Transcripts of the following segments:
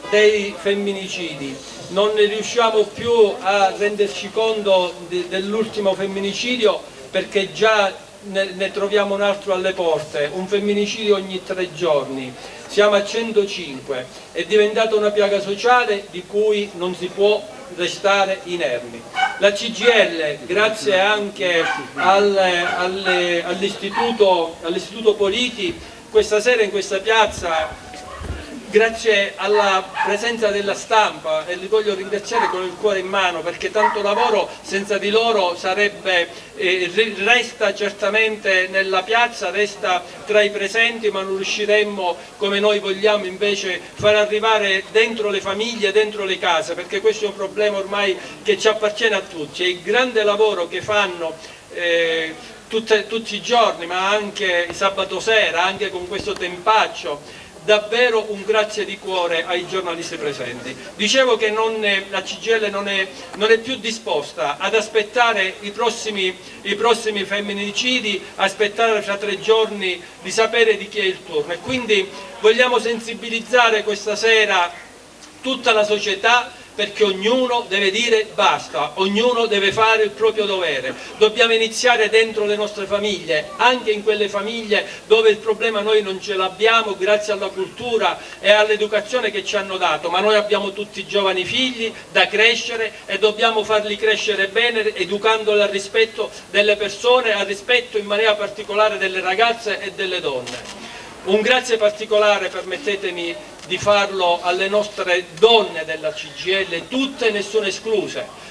Dei femminicidi. Non ne riusciamo più a renderci conto dell'ultimo femminicidio, perché già ne troviamo un altro alle porte, un femminicidio ogni 3 giorni. Siamo a 105, è diventata una piaga sociale di cui non si può restare inermi. La CGIL, grazie anche all'Istituto Politi, questa sera in questa piazza, grazie alla presenza della stampa, e li voglio ringraziare con il cuore in mano, perché tanto lavoro senza di loro resta certamente nella piazza, resta tra i presenti, ma non riusciremmo, come noi vogliamo invece, far arrivare dentro le famiglie, dentro le case, perché questo è un problema ormai che ci appartiene a tutti. E il grande lavoro che fanno tutti i giorni, ma anche sabato sera, anche con questo tempaccio, davvero un grazie di cuore ai giornalisti presenti. Dicevo che la CGIL non è più disposta ad aspettare i prossimi femminicidi, aspettare fra 3 giorni di sapere di chi è il turno, e quindi vogliamo sensibilizzare questa sera tutta la società, perché ognuno deve dire basta, ognuno deve fare il proprio dovere. Dobbiamo iniziare dentro le nostre famiglie, anche in quelle famiglie dove il problema noi non ce l'abbiamo grazie alla cultura e all'educazione che ci hanno dato, ma noi abbiamo tutti giovani figli da crescere e dobbiamo farli crescere bene, educandoli al rispetto delle persone, al rispetto in maniera particolare delle ragazze e delle donne. Un grazie particolare, permettetemi di farlo, alle nostre donne della CGIL, tutte, nessuna escluse,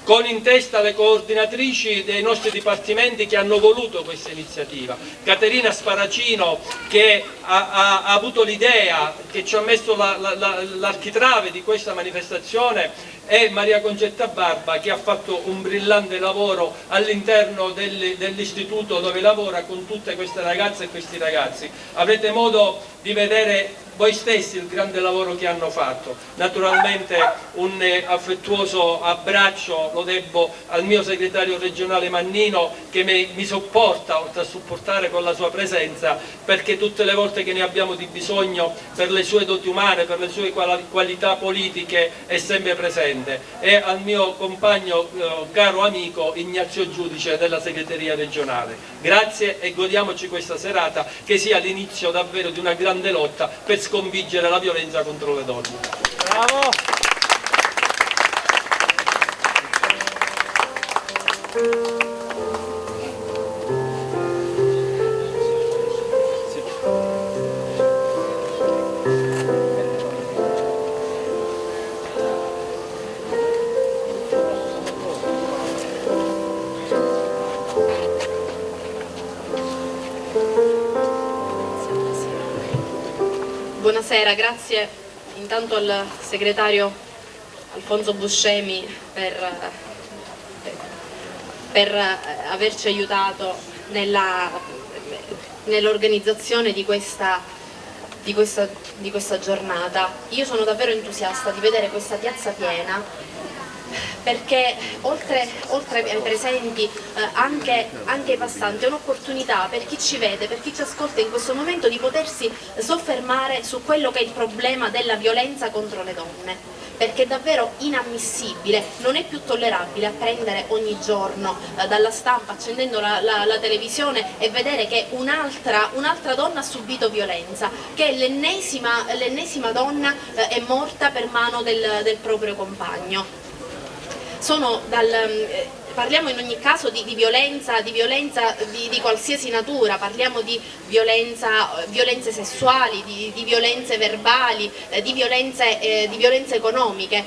con in testa le coordinatrici dei nostri dipartimenti che hanno voluto questa iniziativa. Caterina Sparacino, che ha avuto l'idea, che ci ha messo l'architrave di questa manifestazione, e Maria Concetta Barba, che ha fatto un brillante lavoro all'interno dell'istituto dove lavora con tutte queste ragazze e questi ragazzi. Avrete modo di vedere voi stessi il grande lavoro che hanno fatto. Naturalmente un affettuoso abbraccio lo debbo al mio segretario regionale Mannino, che mi sopporta, oltre a supportare con la sua presenza, perché tutte le volte che ne abbiamo di bisogno, per le sue doti umane, per le sue qualità politiche, è sempre presente. E al mio compagno, caro amico Ignazio Giudice della segreteria regionale. Grazie, e godiamoci questa serata, che sia l'inizio davvero di una grande lotta per sconfiggere la violenza contro le donne. Bravo! Buonasera, grazie intanto al segretario Alfonso Buscemi per averci aiutato nell'organizzazione di questa giornata. Io sono davvero entusiasta di vedere questa piazza piena, perché oltre ai presenti, anche ai passanti, è un'opportunità per chi ci vede, per chi ci ascolta in questo momento, di potersi soffermare su quello che è il problema della violenza contro le donne, perché è davvero inammissibile, non è più tollerabile apprendere ogni giorno dalla stampa, accendendo la televisione, e vedere che un'altra donna ha subito violenza, che l'ennesima donna è morta per mano del proprio compagno. parliamo in ogni caso di violenza di qualsiasi natura, parliamo di violenze sessuali, di violenze verbali, di violenze economiche.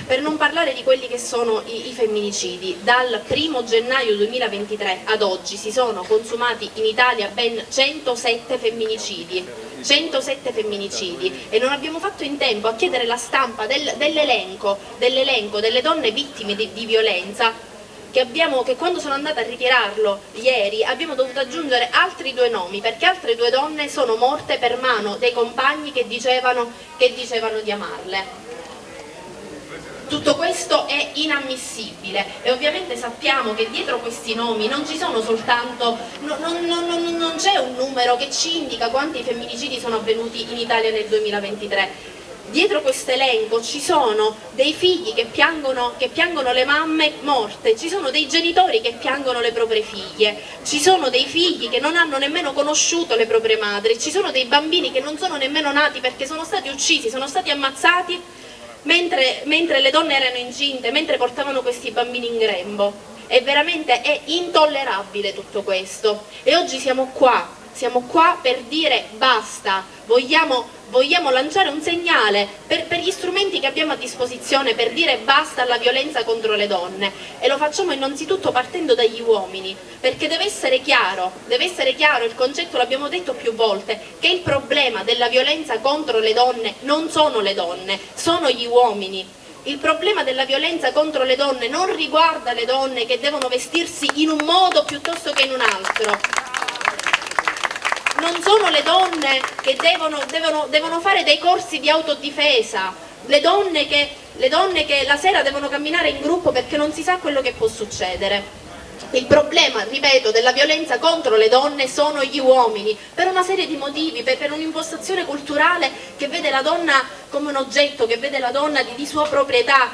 Per non parlare di quelli che sono i femminicidi. Dal 1° gennaio 2023 ad oggi si sono consumati in Italia ben 107 femminicidi. 107 femminicidi, e non abbiamo fatto in tempo a chiedere la stampa dell'elenco delle donne vittime di violenza che quando sono andata a ritirarlo ieri abbiamo dovuto aggiungere altri 2 nomi, perché altre 2 donne sono morte per mano dei compagni che dicevano di amarle. Tutto questo è inammissibile e ovviamente sappiamo che dietro questi nomi non ci sono soltanto, non c'è un numero che ci indica quanti femminicidi sono avvenuti in Italia nel 2023. Dietro questo elenco ci sono dei figli che piangono le mamme morte, ci sono dei genitori che piangono le proprie figlie, ci sono dei figli che non hanno nemmeno conosciuto le proprie madri, ci sono dei bambini che non sono nemmeno nati perché sono stati uccisi, sono stati ammazzati mentre le donne erano incinte, mentre portavano questi bambini in grembo. È veramente intollerabile tutto questo e oggi siamo qua per dire basta, vogliamo lanciare un segnale per gli strumenti che abbiamo a disposizione per dire basta alla violenza contro le donne, e lo facciamo innanzitutto partendo dagli uomini, perché deve essere chiaro il concetto, l'abbiamo detto più volte, che il problema della violenza contro le donne non sono le donne, sono gli uomini. Il problema della violenza contro le donne non riguarda le donne che devono vestirsi in un modo piuttosto che in un altro. Non sono le donne che devono fare dei corsi di autodifesa, le donne che la sera devono camminare in gruppo perché non si sa quello che può succedere. Il problema, ripeto, della violenza contro le donne sono gli uomini, per una serie di motivi, per un'impostazione culturale che vede la donna come un oggetto, che vede la donna di sua proprietà,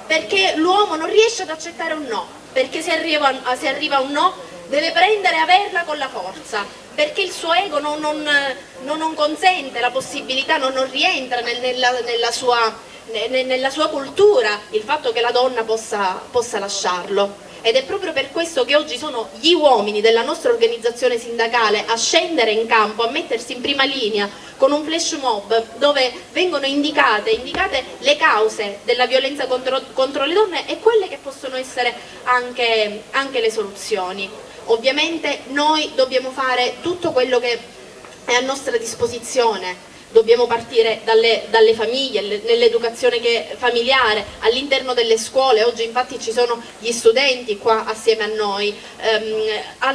perché l'uomo non riesce ad accettare un no, perché se arriva a un no deve prendere e averla con la forza, perché il suo ego non consente la possibilità, non rientra nella sua cultura il fatto che la donna possa lasciarlo. Ed è proprio per questo che oggi sono gli uomini della nostra organizzazione sindacale a scendere in campo, a mettersi in prima linea con un flash mob dove vengono indicate le cause della violenza contro le donne e quelle che possono essere anche le soluzioni. Ovviamente noi dobbiamo fare tutto quello che è a nostra disposizione. Dobbiamo partire dalle famiglie, nell'educazione familiare, all'interno delle scuole. Oggi infatti ci sono gli studenti qua assieme a noi,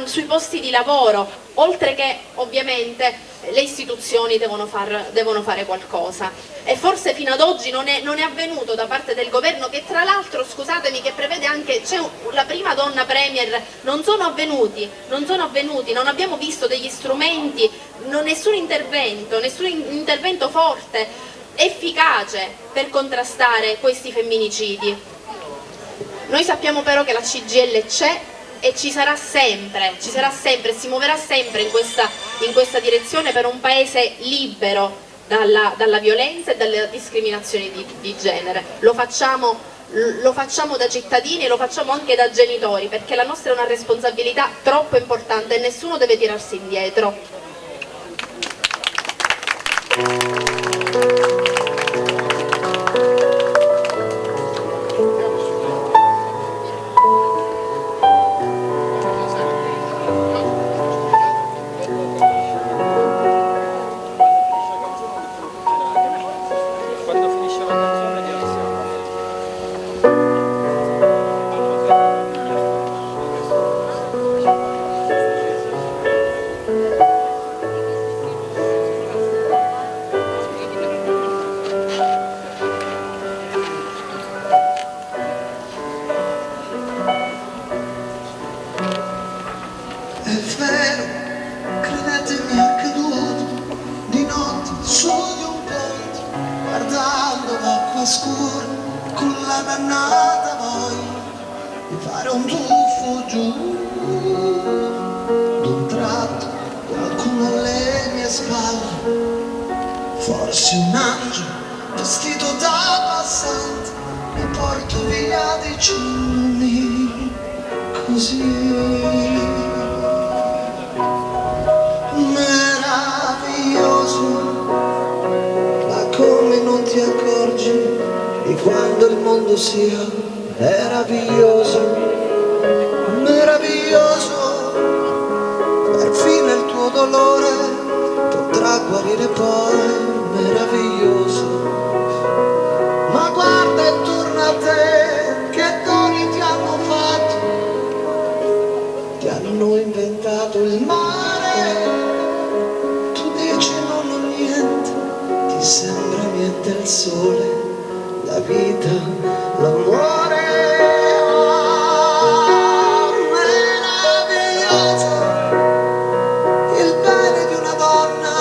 sui posti di lavoro, oltre che ovviamente le istituzioni devono fare qualcosa. E forse fino ad oggi non è avvenuto da parte del governo, che tra l'altro, scusatemi, che prevede anche, c'è la prima donna premier, non sono avvenuti, non abbiamo visto degli strumenti, nessun intervento forte, efficace per contrastare questi femminicidi. Noi sappiamo però che la CGIL c'è e ci sarà sempre, si muoverà sempre in questa direzione per un paese libero dalla violenza e dalle discriminazioni di genere. Lo facciamo da cittadini e lo facciamo anche da genitori, perché la nostra è una responsabilità troppo importante e nessuno deve tirarsi indietro. Quando finisce la canzone di Alessandro. È vero, credetemi, è accaduto di notte su di un ponte, guardando l'acqua scura con la dannata voglia di fare un tuffo giù. D'un tratto qualcuno alle mie spalle, forse un angelo vestito da passante, mi porto via dei ciuni. così meraviglioso, ma come non ti accorgi di quando il mondo sia meraviglioso, meraviglioso, perfino il tuo dolore potrà guarire poi, meraviglioso. Ma guarda intorno a te, che doni ti hanno fatto, ti hanno inventato il mare, tu dici non ho niente, ti sembra niente il sole, la vita, l'amore, oh, meraviglioso, il bene di una donna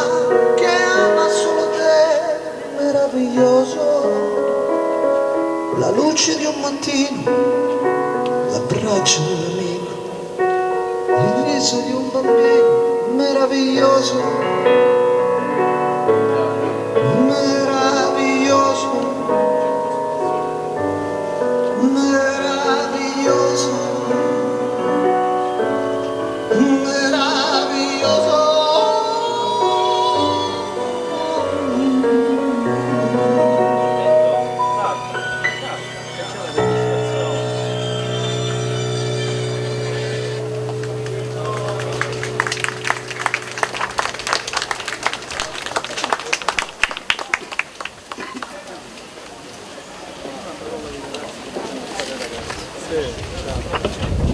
che ama solo te, meraviglioso, la luce di un mattino, l'abbraccio di un amico, il riso di un bambino, meraviglioso, meraviglioso, meraviglioso, meraviglioso.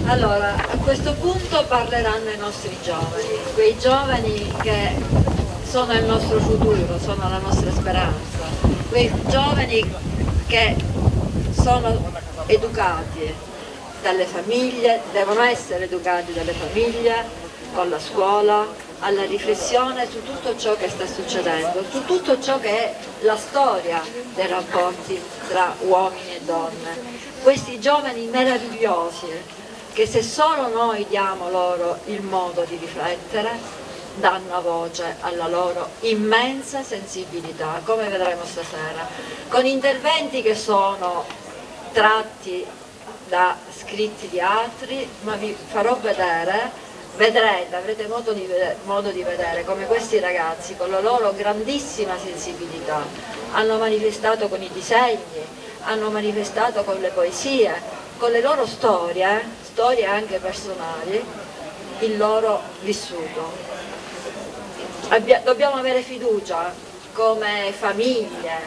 Allora, a questo punto parleranno i nostri giovani, quei giovani che sono il nostro futuro, sono la nostra speranza, quei giovani che sono educati dalle famiglie, devono essere educati dalle famiglie, con la scuola, alla riflessione su tutto ciò che sta succedendo, su tutto ciò che è la storia dei rapporti tra uomini e donne. Questi giovani meravigliosi che se solo noi diamo loro il modo di riflettere, danno voce alla loro immensa sensibilità, come vedremo stasera, con interventi che sono tratti da scritti di altri, ma vi farò vedere, vedrete, avrete modo di vedere come questi ragazzi con la loro grandissima sensibilità hanno manifestato con i disegni, hanno manifestato con le poesie, con le loro storie anche personali, il loro vissuto. Dobbiamo avere fiducia come famiglie,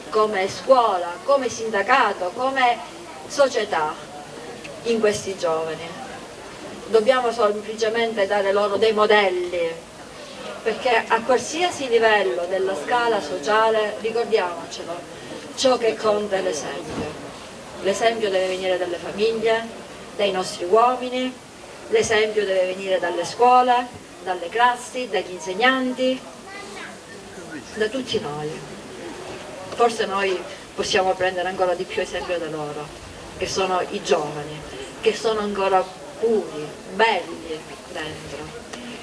come scuola, come sindacato, come società in questi giovani. Dobbiamo semplicemente dare loro dei modelli, perché a qualsiasi livello della scala sociale, ricordiamocelo, ciò che conta è l'esempio. L'esempio deve venire dalle famiglie, dai nostri uomini, l'esempio deve venire dalle scuole, dalle classi, dagli insegnanti, da tutti noi. Forse noi possiamo prendere ancora di più esempio da loro, che sono i giovani, che sono ancora puri, belli dentro,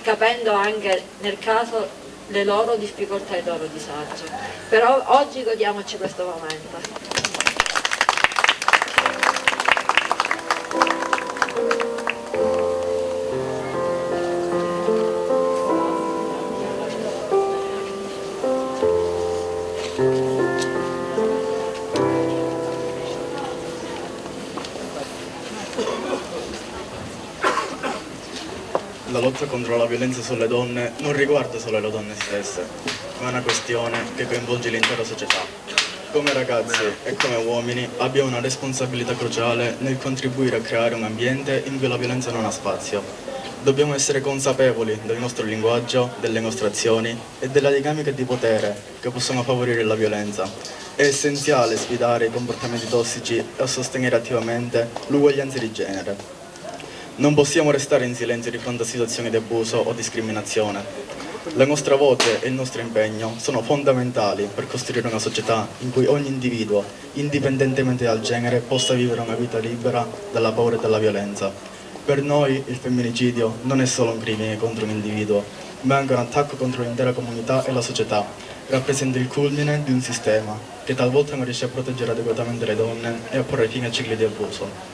capendo anche nel caso le loro difficoltà e il loro disagio. Però oggi godiamoci questo momento. La lotta contro la violenza sulle donne non riguarda solo le donne stesse, ma è una questione che coinvolge l'intera società. Come ragazzi e come uomini abbiamo una responsabilità cruciale nel contribuire a creare un ambiente in cui la violenza non ha spazio. Dobbiamo essere consapevoli del nostro linguaggio, delle nostre azioni e delle dinamiche di potere che possono favorire la violenza. È essenziale sfidare i comportamenti tossici e sostenere attivamente l'uguaglianza di genere. Non possiamo restare in silenzio di fronte a situazioni di abuso o discriminazione. La nostra voce e il nostro impegno sono fondamentali per costruire una società in cui ogni individuo, indipendentemente dal genere, possa vivere una vita libera dalla paura e dalla violenza. Per noi il femminicidio non è solo un crimine contro un individuo, ma è anche un attacco contro l'intera comunità e la società. Rappresenta il culmine di un sistema che talvolta non riesce a proteggere adeguatamente le donne e a porre fine a cicli di abuso.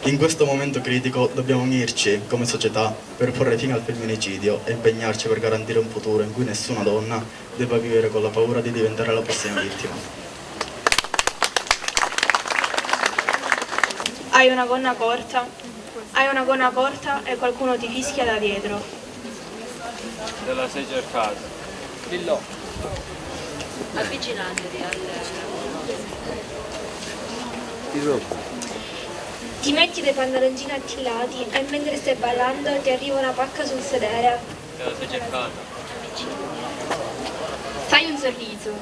In questo momento critico dobbiamo unirci come società per porre fine al femminicidio e impegnarci per garantire un futuro in cui nessuna donna debba vivere con la paura di diventare la prossima vittima. Hai una gonna corta? Hai una gonna corta e qualcuno ti fischia da dietro. Te la sei cercata. Dillo. Avvicinandoti al... Ti metti dei pantaloncini attillati e mentre stai ballando ti arriva una pacca sul sedere. Te la sei cercata. Fai un sorriso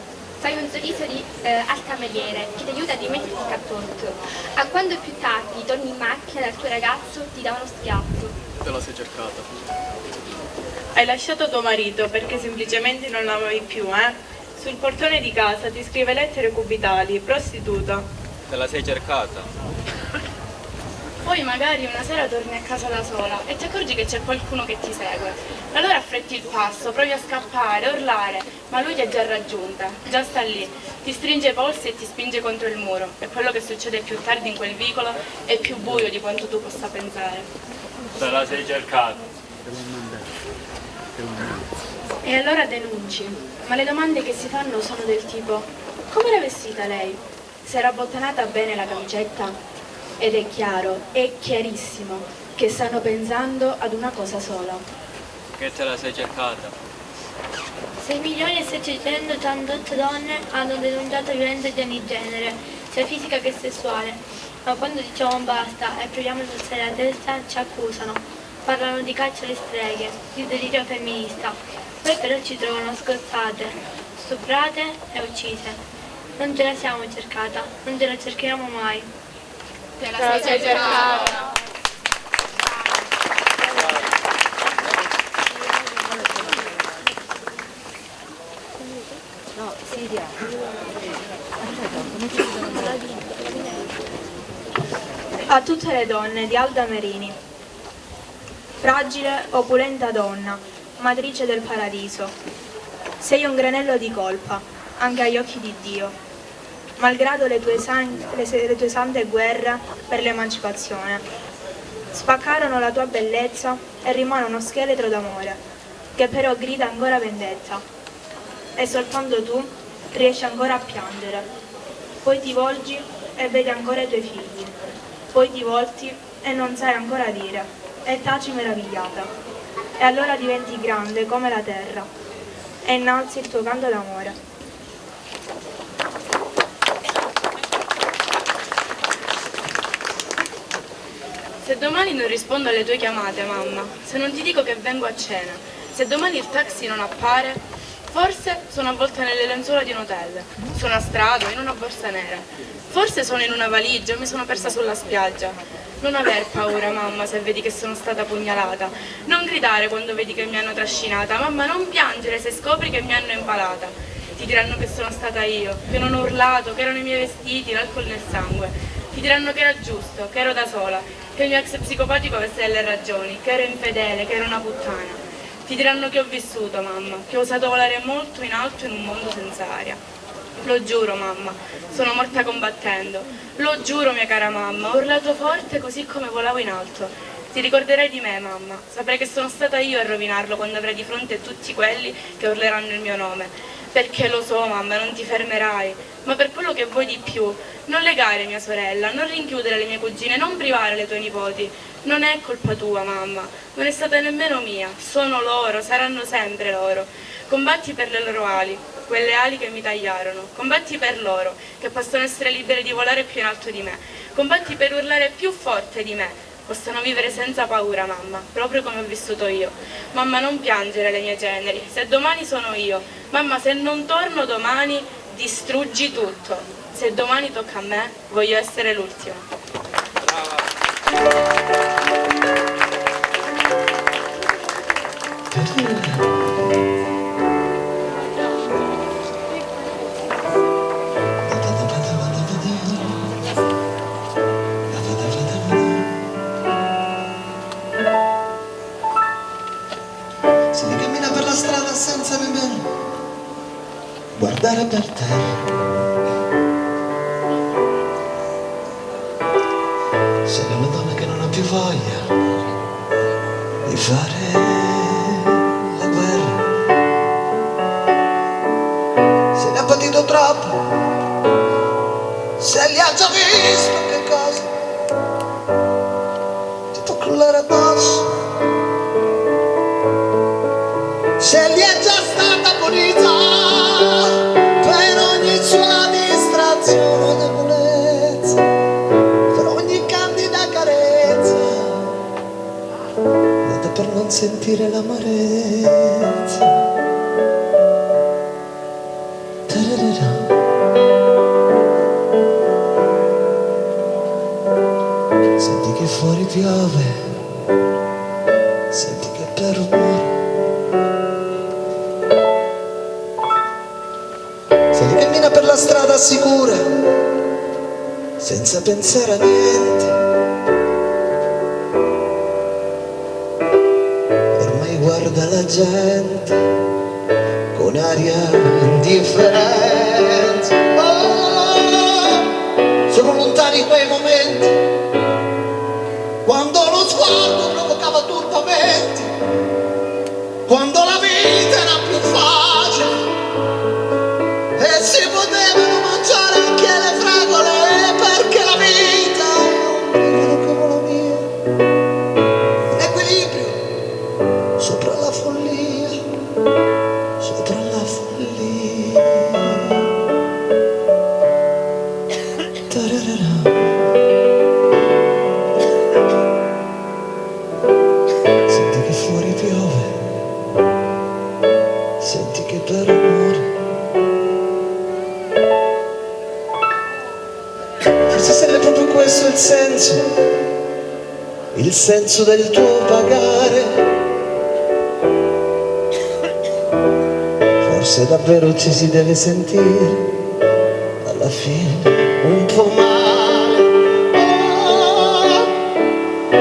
di al cameriere che ti aiuta a rimetterti il cappotto. A quando più tardi torni in macchina dal tuo ragazzo ti dà uno schiaffo. Te la sei cercata. Hai lasciato tuo marito perché semplicemente non l'amavi più, eh? Sul portone di casa ti scrive lettere cubitali, prostituta. Te la sei cercata. Poi magari una sera torni a casa da sola e ti accorgi che c'è qualcuno che ti segue. Allora affretti il passo, provi a scappare, urlare, ma lui ti ha già raggiunta, già sta lì, ti stringe i polsi e ti spinge contro il muro. E quello che succede più tardi in quel vicolo è più buio di quanto tu possa pensare. Te la sei cercata. E allora denunci, ma le domande che si fanno sono del tipo: come era vestita lei? Si era bottonata bene la camicetta? Ed è chiaro, è chiarissimo, che stanno pensando ad una cosa sola. Che te la sei cercata. 6.788 donne hanno denunciato violenza di ogni genere, sia fisica che sessuale, ma quando diciamo basta e proviamo a alzare la testa ci accusano, parlano di caccia alle streghe, di delirio femminista, poi però ci trovano sgozzate, stuprate e uccise. Non ce la siamo cercata, non ce la cercheremo mai. Te la sei cercata. A tutte le donne di Alda Merini. Fragile, opulenta donna, matrice del paradiso. Sei un granello di colpa, anche agli occhi di Dio, malgrado le tue sante guerre per l'emancipazione. Spaccarono la tua bellezza e rimane uno scheletro d'amore, che però grida ancora vendetta. E soltanto tu riesci ancora a piangere. Poi ti volgi e vedi ancora i tuoi figli. Poi ti volti e non sai ancora dire, e taci meravigliata. E allora diventi grande come la terra e innalzi il tuo canto d'amore. Se domani non rispondo alle tue chiamate, mamma, se non ti dico che vengo a cena, se domani il taxi non appare, forse sono avvolta nelle lenzuola di un hotel, sono a strada in una borsa nera, forse sono in una valigia o mi sono persa sulla spiaggia. Non aver paura, mamma, se vedi che sono stata pugnalata. Non gridare quando vedi che mi hanno trascinata. Mamma, non piangere se scopri che mi hanno impalata. Ti diranno che sono stata io, che non ho urlato, che erano i miei vestiti, l'alcol nel sangue. Ti diranno che era giusto, che ero da sola, che il mio ex psicopatico avesse delle ragioni, che ero infedele, che ero una puttana. Ti diranno che ho vissuto, mamma, che ho osato volare molto in alto in un mondo senza aria. Lo giuro, mamma, sono morta combattendo. Lo giuro, mia cara mamma, ho urlato forte così come volavo in alto. Ti ricorderai di me, mamma. Saprai che sono stata io a rovinarlo quando avrai di fronte tutti quelli che urleranno il mio nome. Perché lo so, mamma, non ti fermerai. Ma per quello che vuoi di più, non legare mia sorella, non rinchiudere le mie cugine, non privare le tue nipoti. Non è colpa tua, mamma, non è stata nemmeno mia. Sono loro, saranno sempre loro. Combatti per le loro ali, quelle ali che mi tagliarono. Combatti per loro, che possono essere libere di volare più in alto di me. Combatti per urlare più forte di me. Possano vivere senza paura, mamma, proprio come ho vissuto io. Mamma, non piangere le mie ceneri, se domani sono io. Mamma, se non torno domani, distruggi tutto. Se domani tocca a me, voglio essere l'ultima. Si cammina per la strada senza nemmeno guardare per terra. Sei una donna che voglia di fare la guerra. Se ne ha patito troppo, se li ha già visto che cosa ti può crollare addosso, se li è già stata punita per ogni sua distrazione e debolezza, per ogni candida carezza, nata per non sentire l'amarezza. Senti che fuori piove, senti che per rumore, senti che cammina per la strada sicura, senza pensare a niente. Ormai guarda la gente con aria indifferente. Oh, sono lontani quei momenti quando lo sguardo provocava turbamenti, quando la vita era più facile e si potevano mangiare anche le fragole, perché la vita è un come la mia, un equilibrio sopra la follia, sopra la follia. Tararara. Senti che fuori piove, senti che per amore. Forse sarebbe proprio questo il senso del tuo pagare. Forse davvero ci si deve sentire alla fine un po' male. Oh,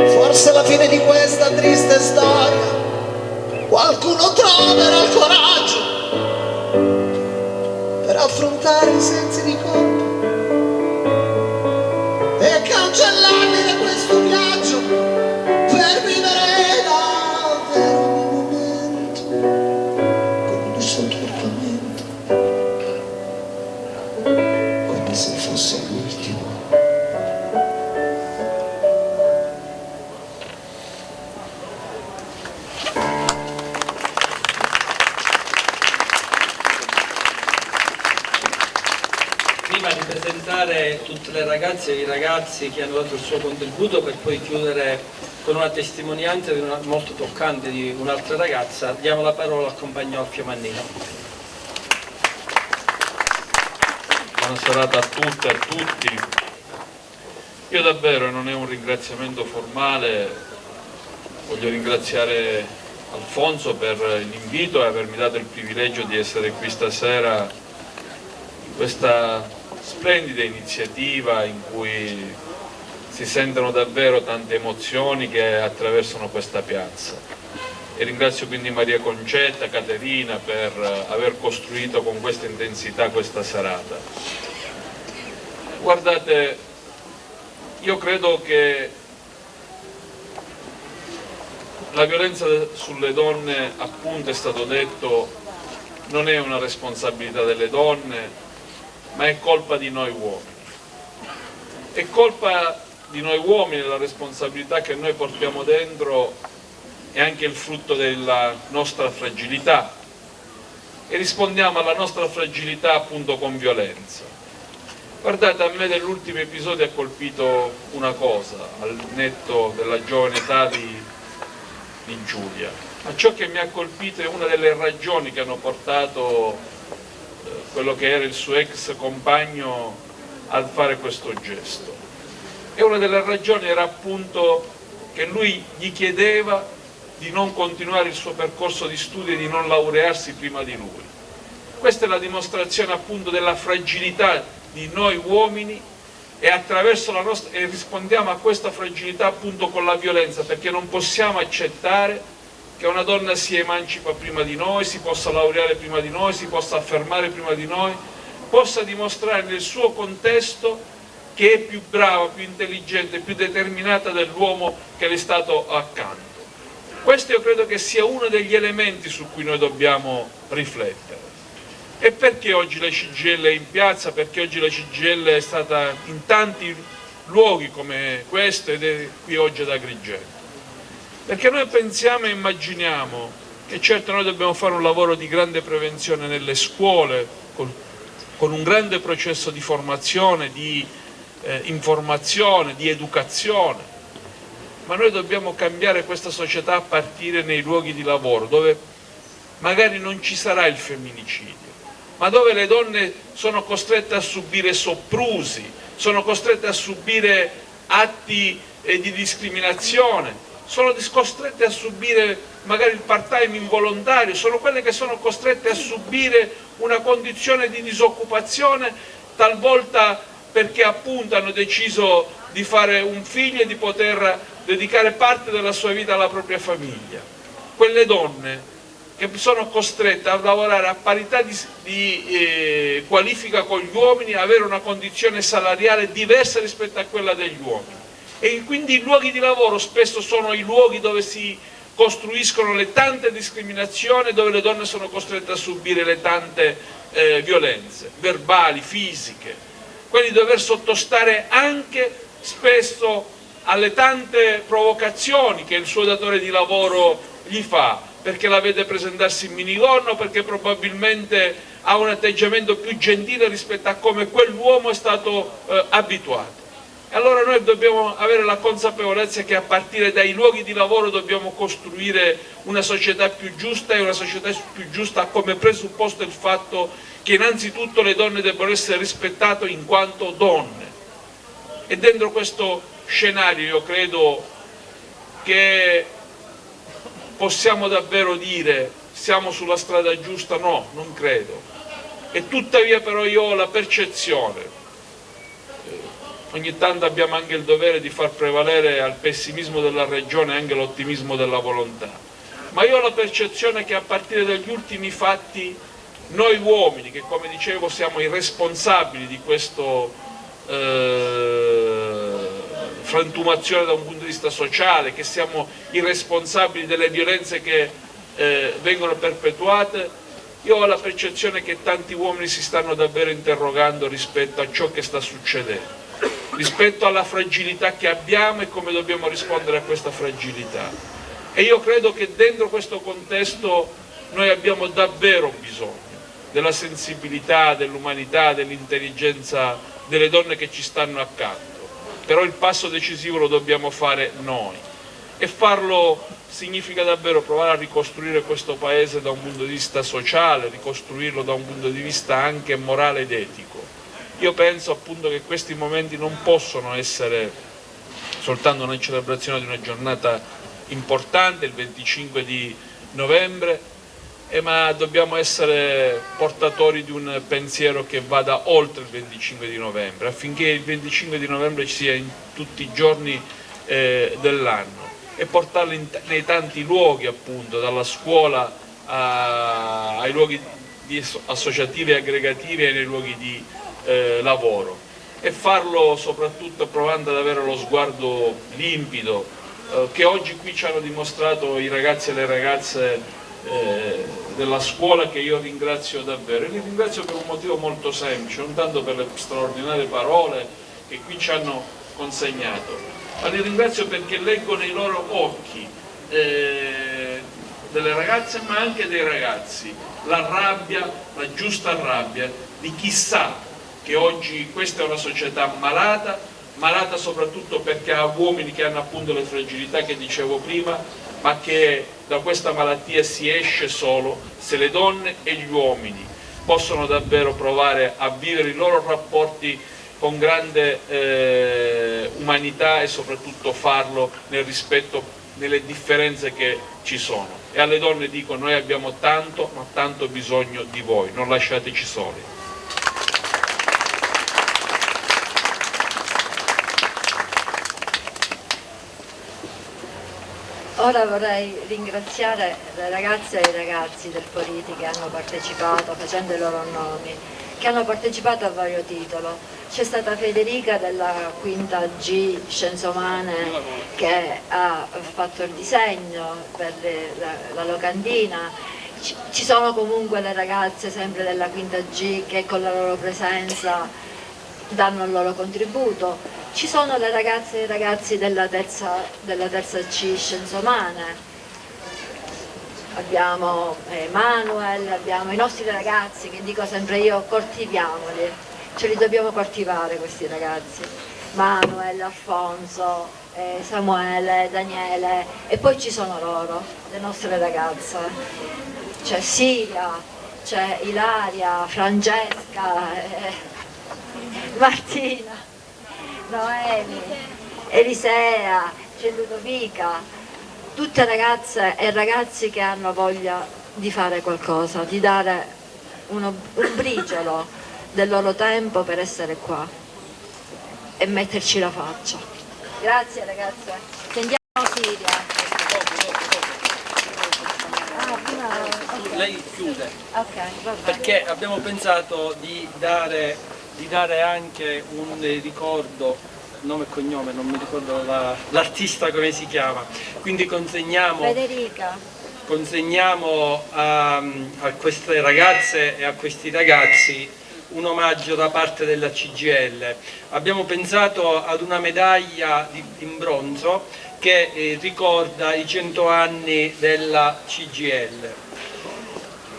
forse alla fine di questa triste storia qualcuno troverà il coraggio per affrontare i sensi di colpa e cancellarli da questo viaggio, per vivere davvero ogni momento con il suo turbamento, come se fosse l'ultimo. Prima di presentare tutte le ragazze e i ragazzi che hanno dato il suo contributo, per poi chiudere con una testimonianza molto toccante di un'altra ragazza, diamo la parola al compagno Alfio Mannino. Buona serata a tutte e a tutti. Io davvero, non è un ringraziamento formale, voglio ringraziare Alfonso per l'invito e avermi dato il privilegio di essere qui stasera in questa splendida iniziativa in cui si sentono davvero tante emozioni che attraversano questa piazza. E ringrazio quindi Maria Concetta, Caterina per aver costruito con questa intensità questa serata. Guardate, io credo che la violenza sulle donne, appunto è stato detto, non è una responsabilità delle donne, ma è colpa di noi uomini. È colpa di noi uomini la responsabilità che noi portiamo dentro, è anche il frutto della nostra fragilità e rispondiamo alla nostra fragilità appunto con violenza. Guardate, a me dell'ultimo episodio ha colpito una cosa, al netto della giovane età di Giulia, ma ciò che mi ha colpito è una delle ragioni che hanno portato quello che era il suo ex compagno a fare questo gesto. E una delle ragioni era appunto che lui gli chiedeva di non continuare il suo percorso di studi e di non laurearsi prima di lui. Questa è la dimostrazione appunto della fragilità di noi uomini e attraverso la nostra, e rispondiamo a questa fragilità appunto con la violenza, perché non possiamo accettare che una donna si emancipa prima di noi, si possa laureare prima di noi, si possa affermare prima di noi, possa dimostrare nel suo contesto che è più brava, più intelligente, più determinata dell'uomo che le è stato accanto. Questo io credo che sia uno degli elementi su cui noi dobbiamo riflettere. E perché oggi la CGIL è in piazza? Perché oggi la CGIL è stata in tanti luoghi come questo ed è qui oggi ad Agrigento? Perché noi pensiamo e immaginiamo che certo noi dobbiamo fare un lavoro di grande prevenzione nelle scuole, con un grande processo di formazione, di informazione, di educazione, ma noi dobbiamo cambiare questa società a partire nei luoghi di lavoro, dove magari non ci sarà il femminicidio, ma dove le donne sono costrette a subire soprusi, sono costrette a subire atti di discriminazione, sono costrette a subire magari il part-time involontario, sono quelle che sono costrette a subire una condizione di disoccupazione, talvolta perché appunto hanno deciso di fare un figlio e di poter dedicare parte della sua vita alla propria famiglia. Quelle donne che sono costrette a lavorare a parità di qualifica con gli uomini, a avere una condizione salariale diversa rispetto a quella degli uomini. E quindi i luoghi di lavoro spesso sono i luoghi dove si costruiscono le tante discriminazioni, dove le donne sono costrette a subire le tante violenze verbali, fisiche, quelli di dover sottostare anche spesso alle tante provocazioni che il suo datore di lavoro gli fa, perché la vede presentarsi in minigonna, perché probabilmente ha un atteggiamento più gentile rispetto a come quell'uomo è stato abituato. E allora noi dobbiamo avere la consapevolezza che a partire dai luoghi di lavoro dobbiamo costruire una società più giusta, e una società più giusta ha come presupposto il fatto che innanzitutto le donne debbano essere rispettate in quanto donne. E dentro questo scenario io credo che possiamo davvero dire siamo sulla strada giusta? No, non credo. E tuttavia però io ho la percezione, ogni tanto abbiamo anche il dovere di far prevalere al pessimismo della regione anche l'ottimismo della volontà, ma io ho la percezione che a partire dagli ultimi fatti noi uomini, che come dicevo siamo i responsabili di questa frantumazione da un punto di vista sociale, che siamo i responsabili delle violenze che vengono perpetuate, io ho la percezione che tanti uomini si stanno davvero interrogando rispetto a ciò che sta succedendo, rispetto alla fragilità che abbiamo e come dobbiamo rispondere a questa fragilità. E io credo che dentro questo contesto noi abbiamo davvero bisogno della sensibilità, dell'umanità, dell'intelligenza delle donne che ci stanno accanto. Però il passo decisivo lo dobbiamo fare noi, e farlo significa davvero provare a ricostruire questo paese da un punto di vista sociale, ricostruirlo da un punto di vista anche morale ed etico. Io penso appunto che questi momenti non possono essere soltanto una celebrazione di una giornata importante, il 25 di novembre, ma dobbiamo essere portatori di un pensiero che vada oltre il 25 di novembre, affinché il 25 di novembre ci sia in tutti i giorni dell'anno, e portarlo nei tanti luoghi, appunto, dalla scuola ai luoghi associativi e aggregativi e nei luoghi di lavoro, e farlo soprattutto provando ad avere lo sguardo limpido che oggi qui ci hanno dimostrato i ragazzi e le ragazze della scuola, che io ringrazio davvero, e li ringrazio per un motivo molto semplice, non tanto per le straordinarie parole che qui ci hanno consegnato, ma li ringrazio perché leggo nei loro occhi delle ragazze ma anche dei ragazzi la rabbia, la giusta rabbia di chi sa che oggi questa è una società malata soprattutto perché ha uomini che hanno appunto le fragilità che dicevo prima, ma che da questa malattia si esce solo se le donne e gli uomini possono davvero provare a vivere i loro rapporti con grande umanità, e soprattutto farlo nel rispetto delle differenze che ci sono. E alle donne dico: noi abbiamo tanto, ma tanto bisogno di voi, non lasciateci soli. Ora vorrei ringraziare le ragazze e i ragazzi del Politi che hanno partecipato facendo i loro nomi, che hanno partecipato a vario titolo. C'è stata Federica della quinta G Scienze Umane che ha fatto il disegno per la locandina. Ci sono comunque le ragazze sempre della quinta G che con la loro presenza danno il loro contributo. Ci sono le ragazze e i ragazzi della terza C Scienze Umane. Abbiamo Manuel, abbiamo i nostri ragazzi che dico sempre io, coltiviamoli, ce li dobbiamo coltivare questi ragazzi. Manuel, Alfonso, Samuele, Daniele, e poi ci sono loro, le nostre ragazze. C'è Siria, c'è Ilaria, Francesca, Martina, Noemi, Elisea, c'è Ludovica, tutte ragazze e ragazzi che hanno voglia di fare qualcosa, di dare un briciolo del loro tempo per essere qua e metterci la faccia. Grazie ragazze. Sentiamo Siria. Lei chiude, Ok, va bene. perché abbiamo pensato di dare anche un ricordo, nome e cognome, non mi ricordo l'artista come si chiama, quindi consegniamo a queste ragazze e a questi ragazzi un omaggio da parte della CGIL. Abbiamo pensato ad una medaglia in bronzo che ricorda i 100 anni della CGIL.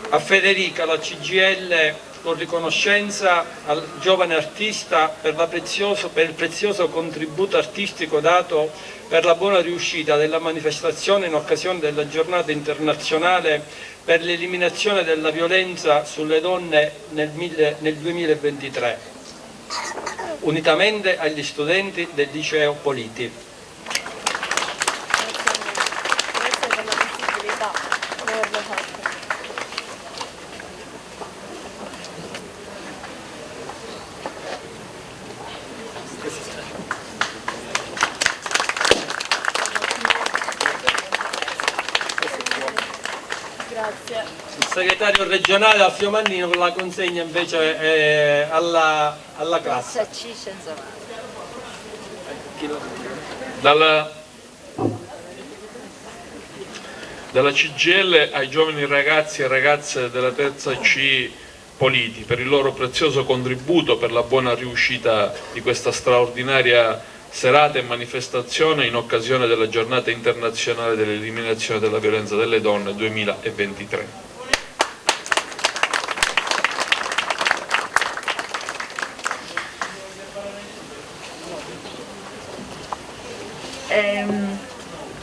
A Federica la CGIL, con riconoscenza al giovane artista per il prezioso contributo artistico dato per la buona riuscita della manifestazione in occasione della giornata internazionale per l'eliminazione della violenza sulle donne nel 2023, unitamente agli studenti del liceo Politi. Grazie per la possibilità di averlo fatto. Grazie. Il segretario regionale Alfio Mannino la consegna invece alla classe. C Scienze Umane. Dalla CGIL ai giovani ragazzi e ragazze della terza C Politi per il loro prezioso contributo per la buona riuscita di questa straordinaria serata e manifestazione in occasione della giornata internazionale dell'eliminazione della violenza delle donne 2023.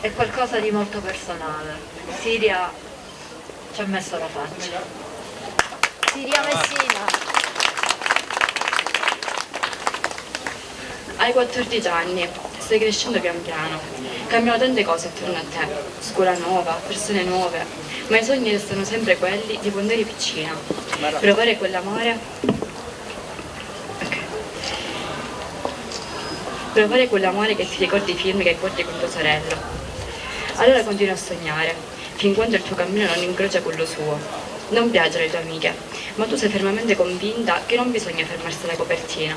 È qualcosa di molto personale. Siria ci ha messo la faccia. Siria Messina. Hai 14 anni, stai crescendo pian piano, cambiano tante cose attorno a te, scuola nuova, persone nuove, ma i sogni restano sempre quelli di quando eri piccina, provare quell'amore, provare quell'amore che ti ricordi i film che guardi con tuo sorello. Allora continua a sognare, fin quando il tuo cammino non incrocia quello suo. Non piacciono le tue amiche, ma tu sei fermamente convinta che non bisogna fermarsi alla copertina,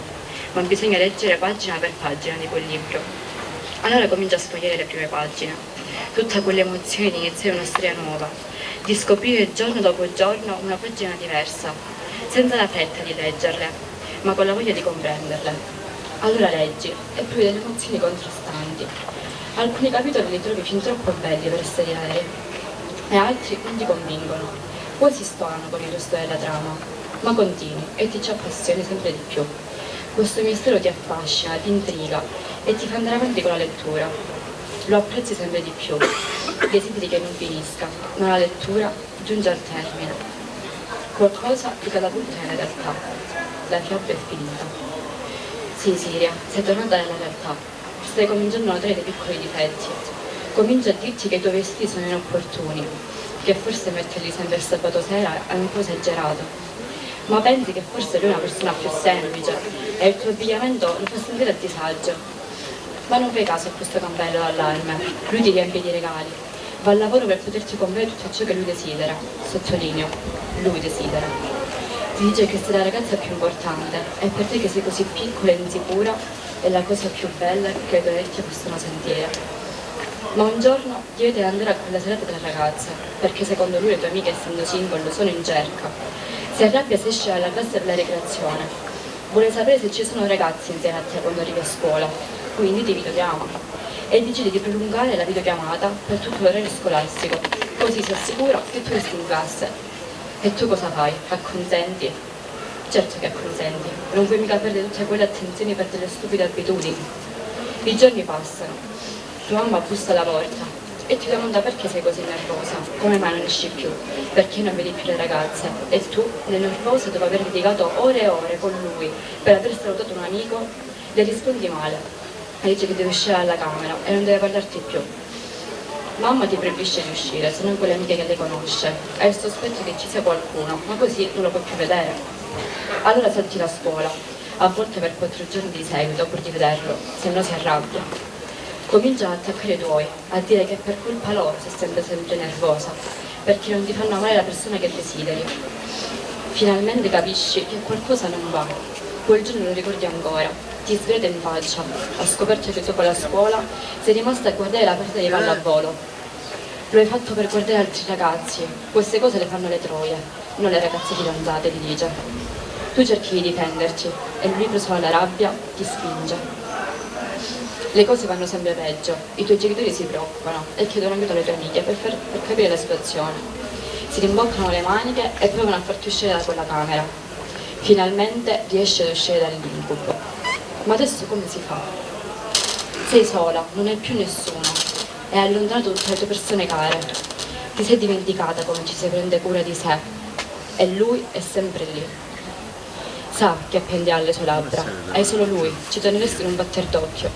ma bisogna leggere pagina per pagina di quel libro. Allora comincia a sfogliare le prime pagine, tutta quell'emozione di iniziare una storia nuova, di scoprire giorno dopo giorno una pagina diversa, senza la fretta di leggerle, ma con la voglia di comprenderle. Allora leggi e provi delle emozioni contrastanti. Alcuni capitoli li trovi fin troppo belli per essere veri, e altri non ti convincono. Poi si stonano con il resto della trama, ma continui e ti ci appassioni sempre di più. Questo mistero ti affascina, ti intriga e ti fa andare avanti con la lettura. Lo apprezzi sempre di più, desideri che non finisca, ma la lettura giunge al termine. Qualcosa ti catapulta nella realtà. La fiaba è finita. Sì, Siria, sei tornata nella realtà. Stai cominciando a notare dei piccoli difetti. Comincia a dirti che i tuoi vestiti sono inopportuni, che forse metterli sempre il sabato sera è un po' esagerato, ma pensi che forse lui è una persona più semplice e il tuo abbigliamento lo fa sentire a disagio. Ma non fai caso a questo cammello d'allarme, lui ti riempie di regali, va al lavoro per poterti comprare tutto ciò che lui desidera, sottolineo, lui desidera. Ti dice che sei la ragazza più importante e per te che sei così piccola e insicura è la cosa più bella che le tue orecchie possono sentire. Ma un giorno ti vede andare a quella serata delle ragazze, perché secondo lui le tue amiche, essendo single, sono in cerca. Si arrabbia se esce dalla classe per la ricreazione. Vuole sapere se ci sono ragazzi insieme a te quando arrivi a scuola, quindi ti videochiama. E decide di prolungare la videochiamata per tutto l'orario scolastico, così si assicura che tu resti in classe. E tu cosa fai? Acconsenti? Certo che acconsenti, non puoi mica perdere tutte quelle attenzioni per delle stupide abitudini. I giorni passano, tua mamma bussa alla porta e ti domanda perché sei così nervosa, come mai non esci più, perché non vedi più le ragazze, e tu, nervosa dopo aver litigato ore e ore con lui per aver salutato un amico, le rispondi male e dice che deve uscire dalla camera e non deve parlarti più. Mamma ti proibisce di uscire, se non con le amiche che lei conosce, hai il sospetto che ci sia qualcuno, ma così non lo puoi più vedere. Allora salti la scuola, a volte per 4 giorni di seguito pur di vederlo, se no si arrabbia. Comincia ad attaccare i tuoi, a dire che per colpa loro sei sempre nervosa, perché non ti fanno amare la persona che desideri. Finalmente capisci che qualcosa non va, quel giorno lo ricordi ancora, ti sbreda in faccia, ha scoperto che dopo la scuola sei rimasta a guardare la partita di pallavolo. Lo hai fatto per guardare altri ragazzi, queste cose le fanno le troie, non le ragazze fidanzate, gli dice. Tu cerchi di difenderti e lui, preso dalla rabbia, ti spinge. Le cose vanno sempre peggio, i tuoi genitori si preoccupano e chiedono aiuto alle tue amiche per capire la situazione. Si rimboccano le maniche e provano a farti uscire da quella camera. Finalmente riesci ad uscire dall'incubo. Ma adesso come si fa? Sei sola, non hai più nessuno, hai allontanato tutte le tue persone care, ti sei dimenticata come ci si prende cura di sé e lui è sempre lì. Sa che appende alle sue labbra, hai solo lui, ci torneresti in un batter d'occhio,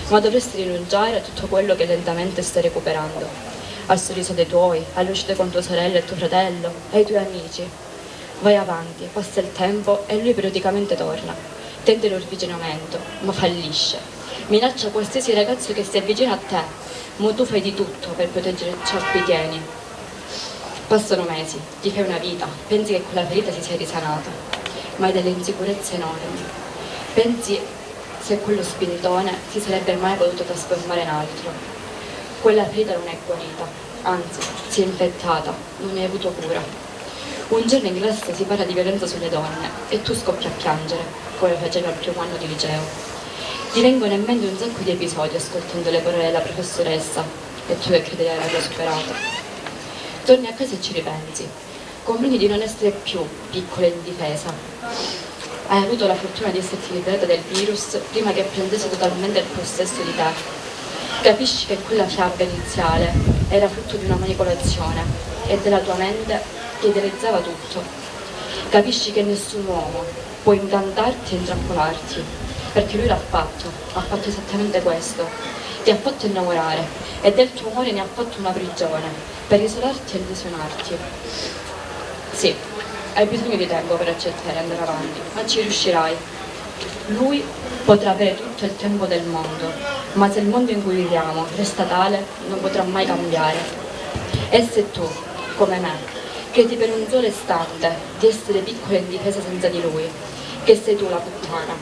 ma dovresti rinunciare a tutto quello che lentamente stai recuperando, al sorriso dei tuoi, alle uscite con tua sorella e tuo fratello, ai tuoi amici. Vai avanti, passa il tempo e lui periodicamente torna. Tenta l'avvicinamento, ma fallisce. Minaccia qualsiasi ragazzo che si avvicina a te, ma tu fai di tutto per proteggere ciò a cui tieni. Passano mesi, ti fai una vita, pensi che quella ferita si sia risanata, ma hai delle insicurezze enormi. Pensi se quello spintone si sarebbe mai potuto trasformare in altro. Quella ferita non è guarita, anzi, si è infettata, non ne hai avuto cura. Un giorno in classe si parla di violenza sulle donne e tu scoppi a piangere, come faceva al primo anno di liceo. Ti vengono in mente un sacco di episodi ascoltando le parole della professoressa e tu che credi di averla superata. Torni a casa e ci ripensi, compreni di non essere più piccola e indifesa. Hai avuto la fortuna di esserti liberata del virus prima che prendesse totalmente il possesso di te. Capisci che quella fiaba iniziale era frutto di una manipolazione e della tua mente che idealizzava tutto. Capisci che nessun uomo può incantarti e intrappolarti, perché lui l'ha fatto esattamente questo. Ti ha fatto innamorare e del tuo amore ne ha fatto una prigione, per isolarti e lesionarti. Sì, hai bisogno di tempo per accettare e andare avanti, ma ci riuscirai. Lui potrà avere tutto il tempo del mondo, ma se il mondo in cui viviamo resta tale, non potrà mai cambiare. E se tu, come me, credi per un solo istante di essere piccola e indifesa senza di lui, che sei tu la puttana,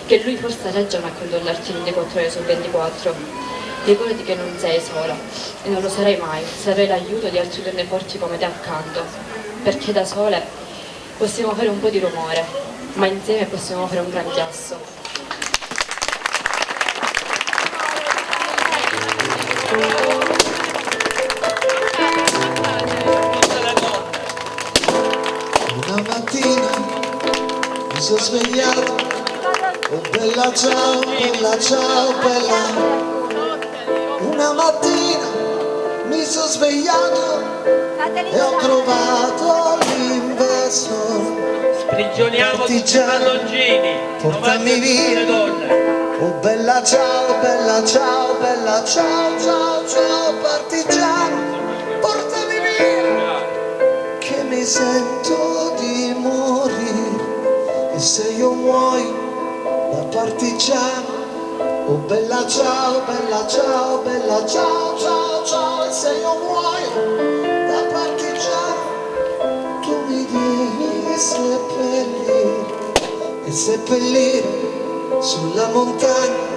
che lui forse ha ragione a controllarti 24 ore su 24. Ricordati che non sei sola e non lo sarai mai se avrai l'aiuto di altre donne forti come te accanto, perché da sole possiamo fare un po' di rumore, ma insieme possiamo fare un gran chiasso. Una mattina mi sono svegliato, oh bella ciao, bella ciao, bella. Una mattina mi sono svegliato e ho trovato l'inverso. Sprigioniamo tutti i palloncini, portami via, oh bella ciao, bella ciao, bella ciao, ciao, ciao, partigiano, portami via, che mi sento di morire, e se io muoio da partigiano, oh bella ciao, bella ciao, bella ciao, ciao, ciao, e se io muoio da partigiano, tu mi devi seppellire. e seppellire sulla montagna.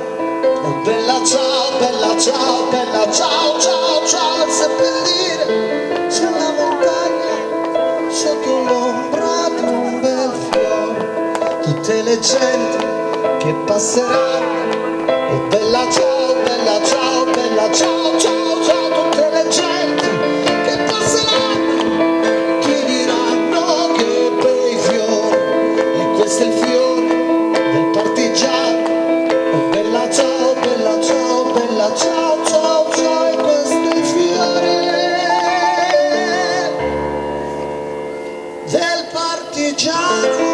Oh bella ciao, bella ciao, bella ciao, ciao, ciao, e seppellire sulla montagna sotto l'ombra di un bel fiore tutte le genti che passeranno. Oh bella ciao, bella ciao, bella ciao, ciao, ciao, tutte le genti che passeranno, ti diranno che bei fiori, e questo è il fiore del partigiano. Oh bella ciao, bella ciao, bella ciao, ciao, ciao, e questo è il fiore del partigiano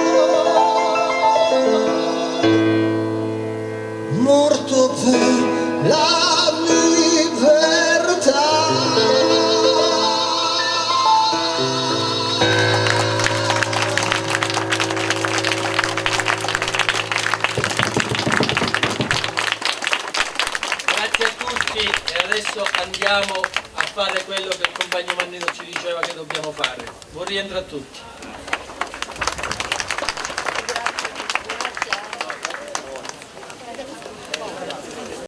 morto per la libertà. Grazie a tutti e adesso andiamo a fare quello che il compagno Mannino ci diceva che dobbiamo fare. Buon rientro a tutti.